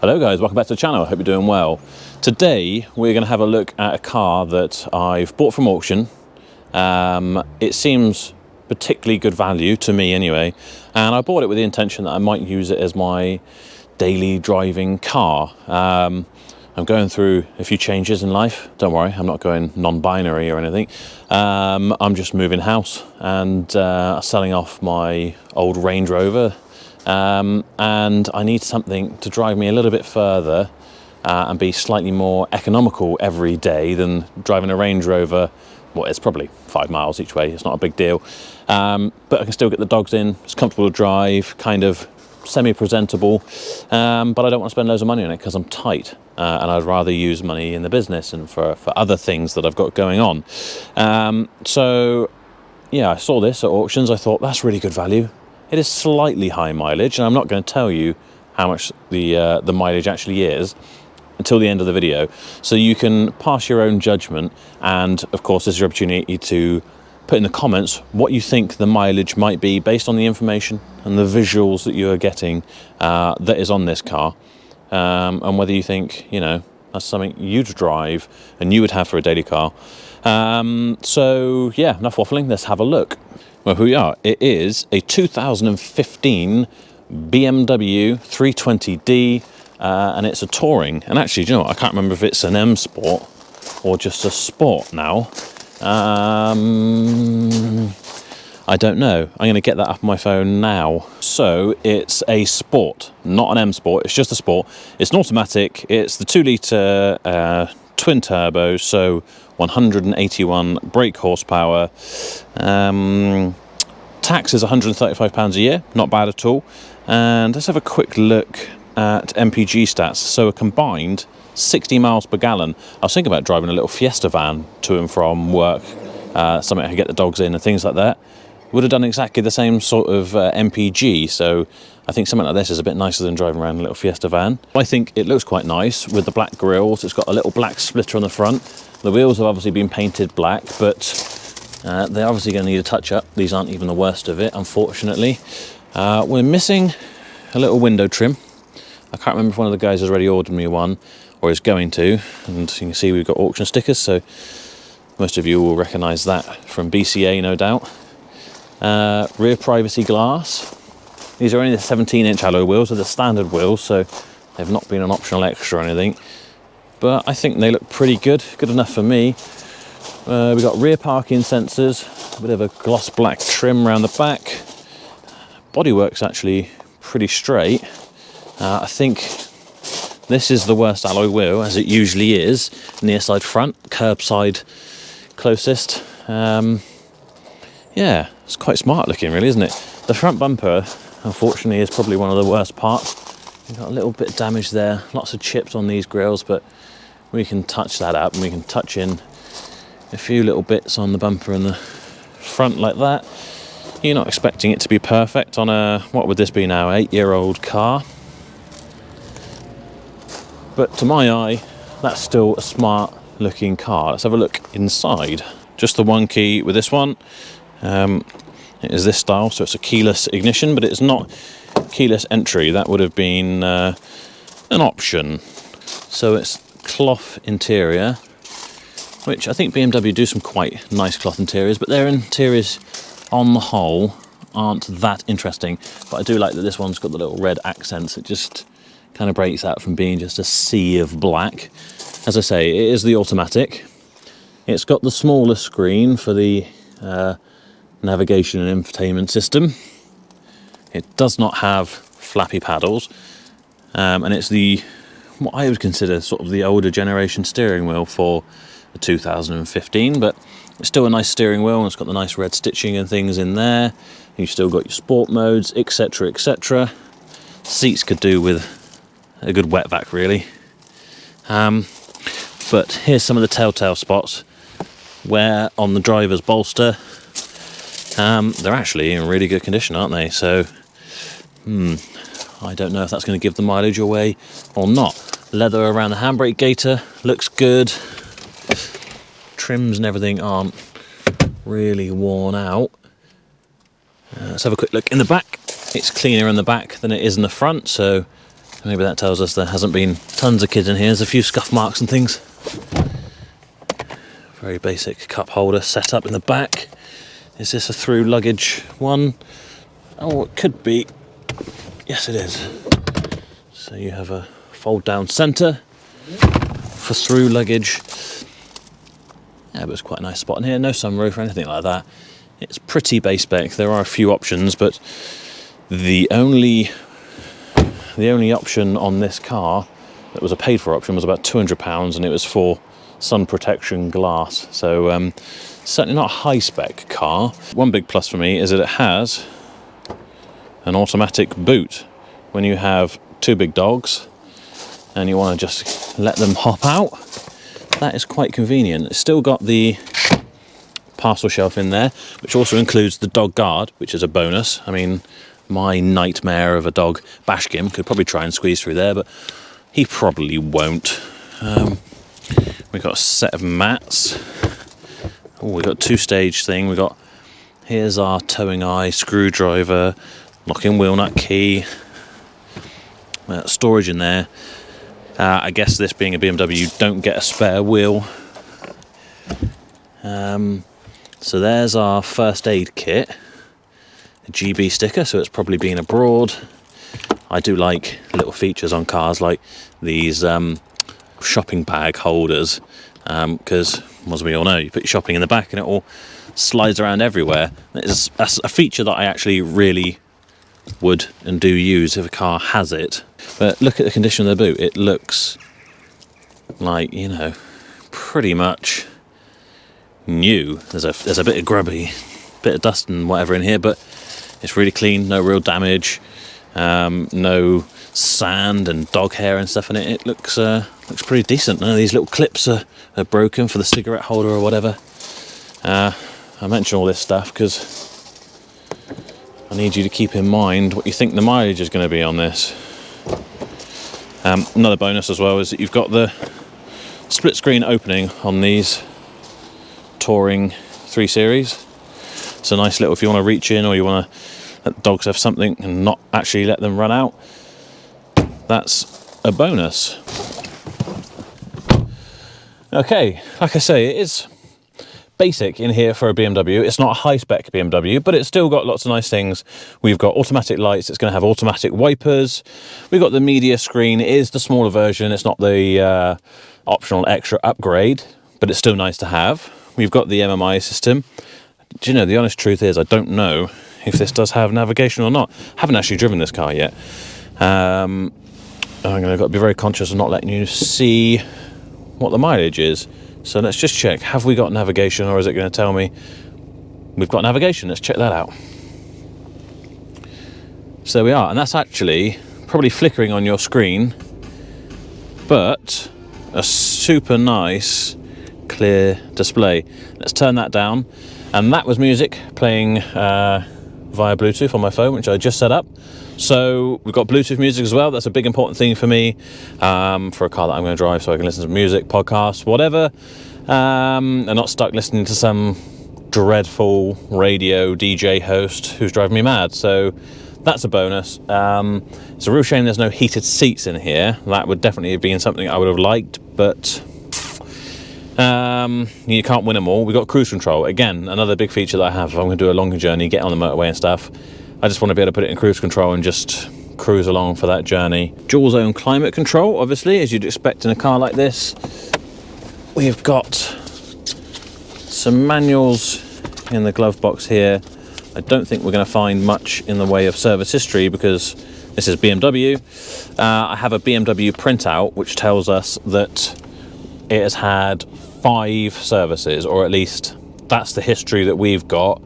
Hello guys, welcome back to the channel. I hope you're doing well. Today we're going to have a look at a car that I've bought from auction. It seems particularly good value to me anyway, and I bought it with the intention that I might use it as my daily driving car. I'm going through a few changes in life. Don't worry, I'm not going non-binary or anything. I'm just moving house and selling off my old Range Rover. And I need something to drive me a little bit further and be slightly more economical every day than driving a Range Rover. Well, it's probably 5 miles each way, it's not a big deal, but I can still get the dogs in. It's comfortable to drive, kind of semi-presentable, but I don't want to spend loads of money on it because I'm tight, and I'd rather use money in the business and for other things that I've got going on. So yeah, I saw this at auctions. I thought that's really good value. It is slightly high mileage, and I'm not going to tell you how much the mileage actually is until the end of the video, so you can pass your own judgment. And of course, this is your opportunity to put in the comments what you think the mileage might be based on the information and the visuals that you are getting that is on this car, and whether you think, you know, that's something you'd drive and you would have for a daily car. So yeah, enough waffling, let's have a look. Well, here we are. It is a 2015 BMW 320d, and it's a touring. And actually, do you know what? I can't remember if it's an M Sport or just a Sport now. I don't know. I'm going to get that up on my phone now. So it's a Sport, not an M Sport. It's just a Sport. It's an automatic. It's the 2-litre twin turbo, so 181 brake horsepower. Tax is £135 a year, not bad at all. And let's have a quick look at MPG stats. So a combined 60 miles per gallon. I was thinking about driving a little Fiesta van to and from work, something I could get the dogs in and things like that. Would have done exactly the same sort of MPG, so I think something like this is a bit nicer than driving around a little Fiesta van. I think it looks quite nice with the black grills. It's got a little black splitter on the front. The wheels have obviously been painted black, but they're obviously going to need a touch-up. These aren't even the worst of it, unfortunately. We're missing a little window trim. I can't remember if one of the guys has already ordered me one or is going to, and you can see we've got auction stickers, so most of you will recognise that from BCA, no doubt. Rear privacy glass. These are only the 17-inch alloy wheels, they're the standard wheels, so they've not been an optional extra or anything. But I think they look pretty good enough for me. We've got rear parking sensors, a bit of a gloss black trim around the back. Bodywork's actually pretty straight. I think this is the worst alloy wheel, as it usually is. Near side front, curb side closest. Yeah, it's quite smart looking, really, isn't it? The front bumper, unfortunately, is probably one of the worst parts. We've got a little bit of damage there, lots of chips on these grills, but we can touch that up, and we can touch in a few little bits on the bumper and the front like that. You're not expecting it to be perfect on a, what would this be now, 8-year-old car? But to my eye, that's still a smart looking car. Let's have a look inside. Just the one key with this one. It is this style, so it's a keyless ignition, but it's not keyless entry. That would have been an option. So it's cloth interior, which I think BMW do some quite nice cloth interiors, but their interiors on the whole aren't that interesting. But I do like that this one's got the little red accents. It just kind of breaks out from being just a sea of black. As I say, it is the automatic. It's got the smaller screen for the navigation and infotainment system. It does not have flappy paddles, and it's what I would consider sort of the older generation steering wheel for the 2015, but it's still a nice steering wheel, and it's got the nice red stitching and things in there. You've still got your sport modes, etc, etc. Seats could do with a good wet vac, really. But here's some of the telltale spots where on the driver's bolster, they're actually in really good condition, aren't they? So I don't know if that's going to give the mileage away or not. Leather around the handbrake gaiter looks good. Trims and everything aren't really worn out. Let's have a quick look in the back. It's cleaner in the back than it is in the front, so Maybe that tells us there hasn't been tons of kids in here. There's a few scuff marks and things. Very basic cup holder set up in the back. Is this a through luggage one? Oh, it could be. Yes, it is. So you have a fold down centre for through luggage. Yeah, but it's quite a nice spot in here. No sunroof or anything like that. It's pretty base spec. There are a few options, but the only option on this car that was a paid for option was about £200, and it was for sun protection glass. So certainly not a high spec car. One big plus for me is that it has an automatic boot. When you have two big dogs and you want to just let them hop out, that is quite convenient. It's still got the parcel shelf in there, which also includes the dog guard, which is a bonus. I mean, my nightmare of a dog, Bashkim, could probably try and squeeze through there, but he probably won't. We've got a set of mats. Oh, we've got two-stage thing. Here's our towing eye, screwdriver, locking wheel nut key, storage in there. I guess this being a BMW, you don't get a spare wheel. So there's our first aid kit, a GB sticker, so it's probably been abroad. I do like little features on cars like these shopping bag holders, because as we all know, you put your shopping in the back and it all slides around everywhere. That's a feature that I actually really would and do use if a car has it. But look at the condition of the boot. It looks like, you know, pretty much new. There's a bit of grubby, bit of dust and whatever in here, but it's really clean. No real damage, no sand and dog hair and stuff in it. It looks pretty decent. None of these little clips are broken for the cigarette holder or whatever. I mention all this stuff because I need you to keep in mind what you think the mileage is going to be on this. Another bonus as well is that you've got the split screen opening on these Touring 3 Series. It's a nice little, if you want to reach in or you want to let the dogs have something and not actually let them run out, that's a bonus. Okay, like I say, it is basic in here for a BMW. It's not a high-spec BMW, but it's still got lots of nice things. We've got automatic lights. It's going to have automatic wipers. We've got the media screen. It is the smaller version. It's not the optional extra upgrade, but it's still nice to have. We've got the MMI system. Do you know, the honest truth is I don't know if this does have navigation or not. I haven't actually driven this car yet. I'm going to be very conscious of not letting you see what the mileage is. So let's just check. Have we got navigation, or is it going to tell me we've got navigation? Let's check that out. So there we are, and that's actually probably flickering on your screen, but a super nice clear display. Let's turn that down, and that was music playing via Bluetooth on my phone, which I just set up. So we've got Bluetooth music as well. That's a big important thing for me, for a car that I'm going to drive, so I can listen to music, podcasts, whatever, and not stuck listening to some dreadful radio DJ host who's driving me mad. So that's a bonus. It's a real shame there's no heated seats in here. That would definitely have been something I would have liked, but you can't win them all. We've got cruise control. Again, another big feature that I have if I'm going to do a longer journey, get on the motorway and stuff. I just want to be able to put it in cruise control and just cruise along for that journey. Dual zone climate control, obviously, as you'd expect in a car like this. We've got some manuals in the glove box here. I don't think we're going to find much in the way of service history because this is BMW. I have a BMW printout which tells us that it has had 5 services, or at least that's the history that we've got.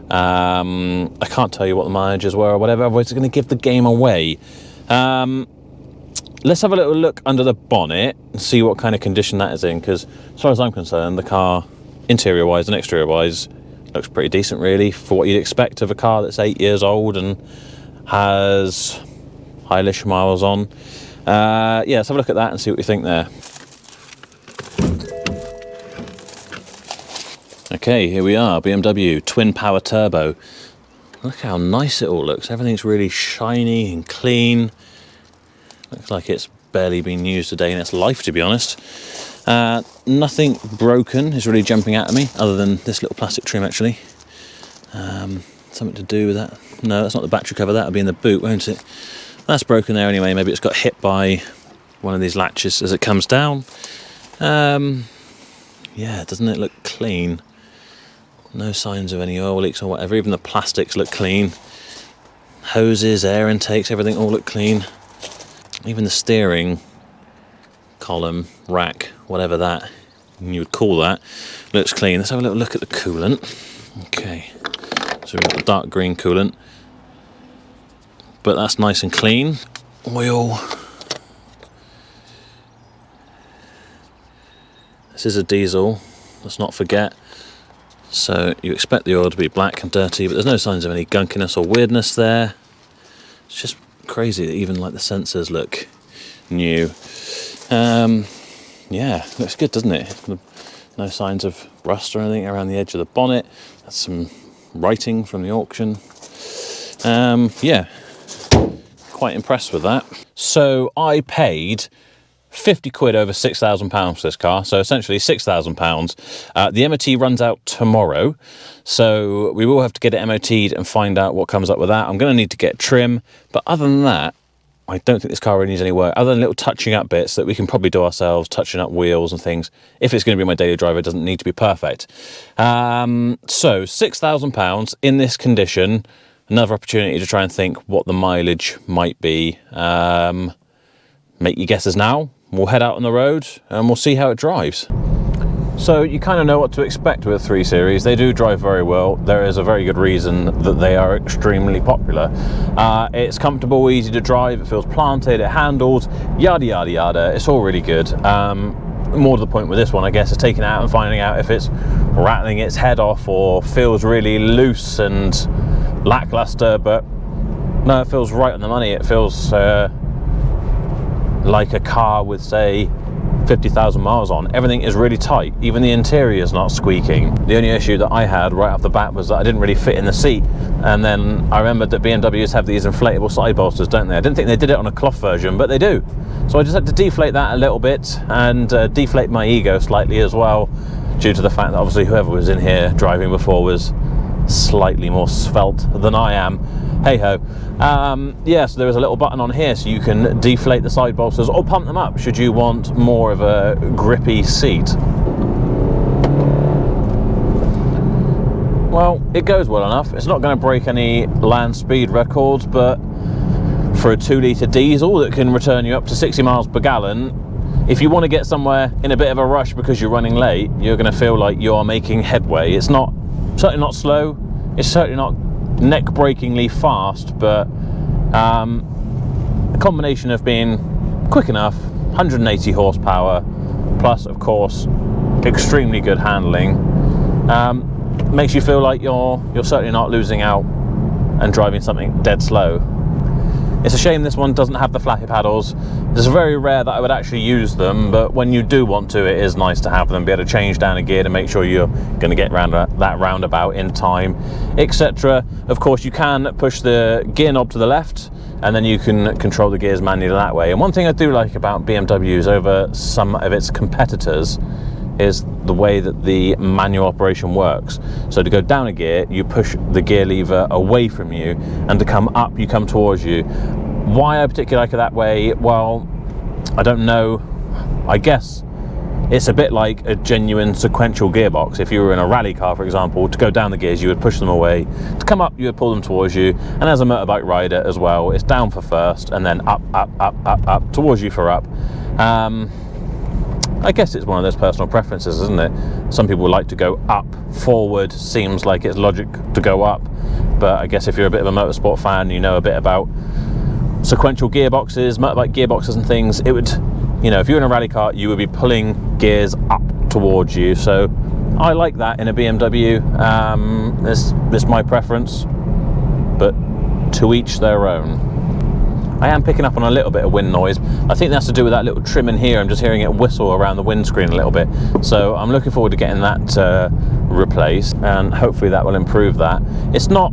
I can't tell you what the mileages were or whatever, otherwise it's going to give the game away. Let's have a little look under the bonnet and see what kind of condition that is in, because as far as I'm concerned, the car, interior wise and exterior wise, looks pretty decent really for what you'd expect of a car that's 8 years old and has high-ish miles on. Yeah, let's have a look at that and see what we think there. Okay, here we are, BMW twin power turbo. Look how nice it all looks. Everything's really shiny and clean. Looks like it's barely been used a day in its life, to be honest. Nothing broken is really jumping out at me, other than this little plastic trim, actually. Something to do with that. No, that's not the battery cover. That'll be in the boot, won't it? That's broken there anyway. Maybe it's got hit by one of these latches as it comes down. Yeah, doesn't it look clean? No signs of any oil leaks or whatever. Even the plastics look clean. Hoses, air intakes, everything all look clean. Even the steering column, rack, whatever that you would call that, looks clean. Let's have a little look at the coolant. Okay, so we've got the dark green coolant, but that's nice and clean. Oil. This is a diesel, let's not forget. So you expect the oil to be black and dirty, but there's no signs of any gunkiness or weirdness there. It's just crazy that even like the sensors look new. Yeah, looks good, doesn't it? No signs of rust or anything around the edge of the bonnet. That's some writing from the auction. Yeah, quite impressed with that. So I paid 50 quid over £6,000 for this car, so essentially £6,000. The MOT runs out tomorrow, so we will have to get it MOT'd and find out what comes up with that. I'm going to need to get trim, but other than that, I don't think this car really needs any work, other than little touching up bits that we can probably do ourselves, touching up wheels and things. If it's going to be my daily driver, it doesn't need to be perfect. So £6,000 in this condition, another opportunity to try and think what the mileage might be. Make your guesses now. We'll head out on the road and we'll see how it drives. So you kind of know what to expect with a 3 Series. They do drive very well. There is a very good reason that they are extremely popular. It's comfortable, easy to drive, it feels planted, it handles, yada yada yada. It's all really good. More to the point with this one, I guess, is taking it out and finding out if it's rattling its head off or feels really loose and lackluster, but no, it feels right on the money. It feels like a car with, say, 50,000 miles on. Everything is really tight, even the interior is not squeaking. The only issue that I had right off the bat was that I didn't really fit in the seat, and then I remembered that BMWs have these inflatable side bolsters, don't they? I didn't think they did it on a cloth version, but they do. So I just had to deflate that a little bit and deflate my ego slightly as well, due to the fact that obviously whoever was in here driving before was slightly more svelte than I am. Hey ho. Yeah, so there is a little button on here so you can deflate the side bolsters or pump them up should you want more of a grippy seat. Well, it goes well enough. It's not going to break any land speed records, but for a 2-litre diesel that can return you up to 60 miles per gallon, if you want to get somewhere in a bit of a rush because you're running late, you're going to feel like you are making headway. It's not, certainly not slow, it's certainly not neck-breakingly fast, but a combination of being quick enough, 180 horsepower, plus of course extremely good handling, makes you feel like you're certainly not losing out and driving something dead slow. It's a shame this one doesn't have the flappy paddles. It's very rare that I would actually use them, but when you do want to, it is nice to have them, be able to change down a gear to make sure you're going to get round that roundabout in time, etc. Of course, you can push the gear knob to the left, and then you can control the gears manually that way. And one thing I do like about BMWs over some of its competitors is the way that the manual operation works. So to go down a gear, you push the gear lever away from you, and to come up, you come towards you. Why I particularly like it that way? Well, I don't know. I guess it's a bit like a genuine sequential gearbox. If you were in a rally car, for example, to go down the gears, you would push them away. To come up, you would pull them towards you. And as a motorbike rider as well, it's down for first, and then up, up, up, up, up, towards you for up. I guess it's one of those personal preferences, isn't it? Some people like to go up, forward, seems like it's logic to go up, but I guess if you're a bit of a motorsport fan, you know a bit about sequential gearboxes, motorbike gearboxes and things, it would, you know, if you're in a rally car, you would be pulling gears up towards you. So I like that in a BMW. It's my preference, but to each their own. I am picking up on a little bit of wind noise. I think that's to do with that little trim in here. I'm just hearing it whistle around the windscreen a little bit. So I'm looking forward to getting that replaced, and hopefully that will improve that. It's not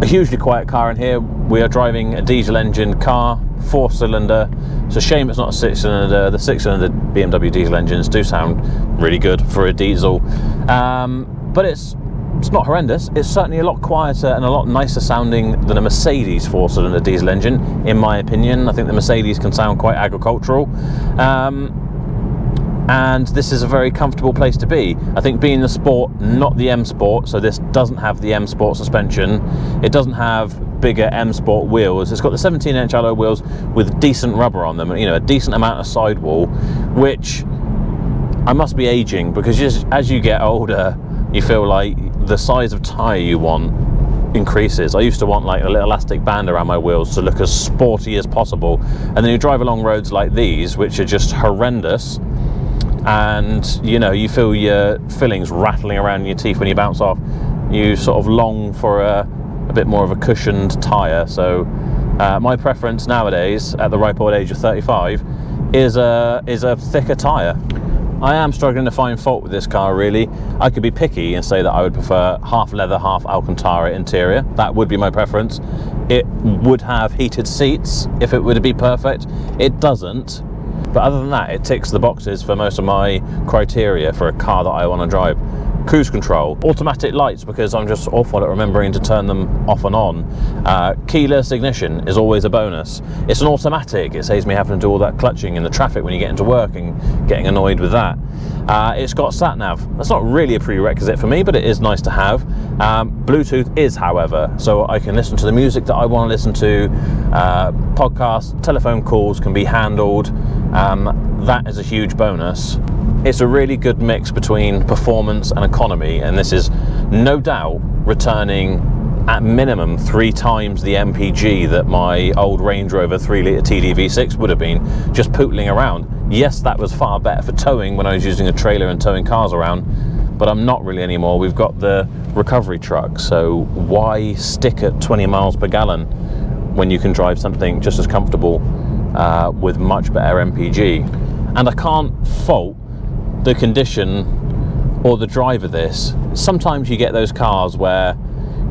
A hugely quiet car in here. We are driving a diesel engine car, 4-cylinder. It's a shame it's not a 6-cylinder. The 6-cylinder BMW diesel engines do sound really good for a diesel, but it's not horrendous. It's certainly a lot quieter and a lot nicer sounding than a Mercedes 4-cylinder diesel engine, in my opinion. I think the Mercedes can sound quite agricultural. And this is a very comfortable place to be. I think being the Sport, not the M Sport, so this doesn't have the M Sport suspension, it doesn't have bigger M Sport wheels, it's got the 17-inch alloy wheels with decent rubber on them, you know, a decent amount of sidewall, which I must be aging, because just as you get older, you feel like the size of tyre you want increases. I used to want like a little elastic band around my wheels to look as sporty as possible, and then you drive along roads like these, which are just horrendous, and you know, you feel your fillings rattling around in your teeth when you bounce off. You sort of long for a bit more of a cushioned tyre. So my preference nowadays, at the ripe old age of 35, is a thicker tyre. I am struggling to find fault with this car, really. I could be picky and say that I would prefer half leather, half Alcantara interior. That would be my preference. It would have heated seats if it were to be perfect. It doesn't. But other than that, it ticks the boxes for most of my criteria for a car that I want to drive. Cruise control, automatic lights, because I'm just awful at remembering to turn them off and on. Keyless ignition is always a bonus. It's an automatic. It saves me having to do all that clutching in the traffic when you get into work and getting annoyed with that. It's got sat nav. That's not really a prerequisite for me, but it is nice to have. Bluetooth is, however, so I can listen to the music that I want to listen to. Podcasts, telephone calls can be handled. That is a huge bonus. It's a really good mix between performance and economy, and this is no doubt returning at minimum 3 times the MPG that my old Range Rover 3-litre TD V6 would have been, just pootling around. Yes, that was far better for towing when I was using a trailer and towing cars around, but I'm not really anymore. We've got the recovery truck, so why stick at 20 miles per gallon when you can drive something just as comfortable with much better MPG? And I can't fault the condition or the drive of this. Sometimes you get those cars where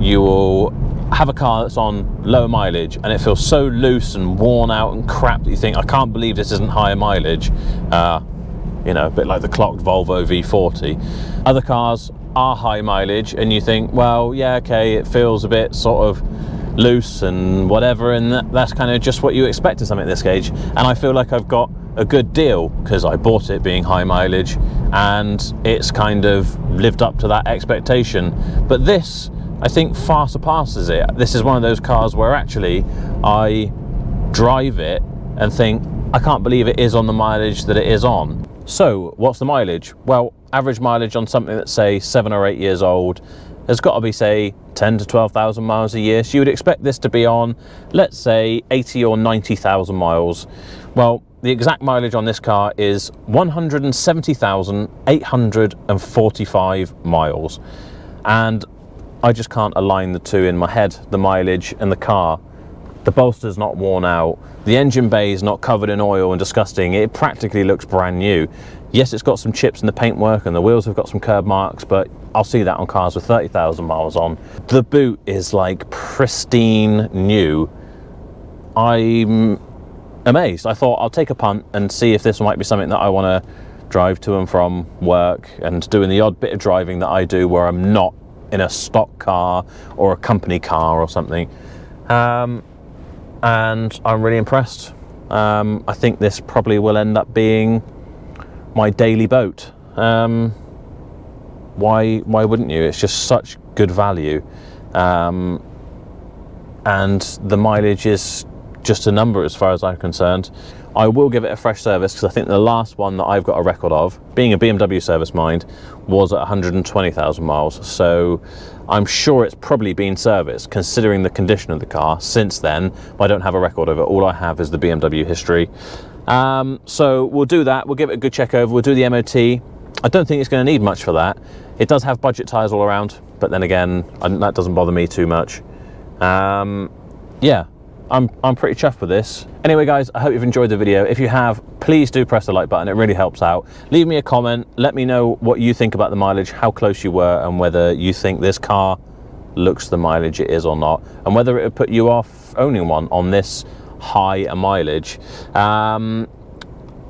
you will have a car that's on lower mileage and it feels so loose and worn out and crap that you think, I can't believe this isn't higher mileage. You know, a bit like the clocked Volvo V40. Other cars are high mileage and you think, well, yeah, okay, it feels a bit sort of loose and whatever, and that's kind of just what you expect of something at this stage. And I feel like I've got a good deal because I bought it being high mileage and it's kind of lived up to that expectation. But this, I think, far surpasses it. This is one of those cars where actually I drive it and think, I can't believe it is on the mileage that it is on. So what's the mileage? Well, average mileage on something that's say 7 or 8 years old has got to be, say, 10 to 12,000 miles a year. So you would expect this to be on, let's say, 80 or 90,000 miles. Well, the exact mileage on this car is 170,845 miles. And I just can't align the two in my head, the mileage and the car. The bolster's not worn out. The engine bay is not covered in oil and disgusting. It practically looks brand new. Yes, it's got some chips in the paintwork and the wheels have got some curb marks, but I'll see that on cars with 30,000 miles on. The boot is like pristine new. I'm amazed. I thought I'll take a punt and see if this might be something that I want to drive to and from work and doing the odd bit of driving that I do where I'm not in a stock car or a company car or something. And I'm really impressed. I think this probably will end up being my daily boat. Why wouldn't you? It's just such good value. And the mileage is just a number as far as I'm concerned. I will give it a fresh service because I think the last one that I've got a record of, being a BMW service mind, was at 120,000 miles. So I'm sure it's probably been serviced, considering the condition of the car since then. I don't have a record of it. All I have is the BMW history. So we'll do that. We'll give it a good check over. We'll do the MOT. I don't think it's going to need much for that. It does have budget tyres all around, but then again, that doesn't bother me too much. Yeah. I'm pretty chuffed with this. Anyway, guys, I hope you've enjoyed the video. If you have, please do press the like button. It really helps out. Leave me a comment. Let me know what you think about the mileage, how close you were, and whether you think this car looks the mileage it is or not, and whether it would put you off owning one on this high a mileage.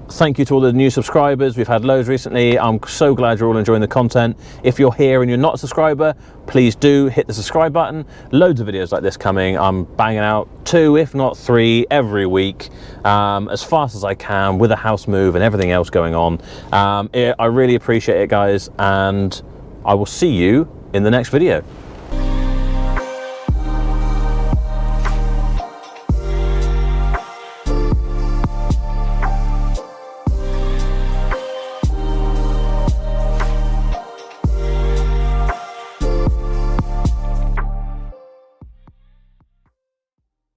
Thank you to all the new subscribers. We've had loads recently. I'm so glad you're all enjoying the content. If you're here and you're not a subscriber, please do hit the subscribe button. Loads of videos like this coming. I'm banging out 2, if not 3, every week, as fast as I can, with a house move and everything else going on. I really appreciate it, guys, and I will see you in the next video.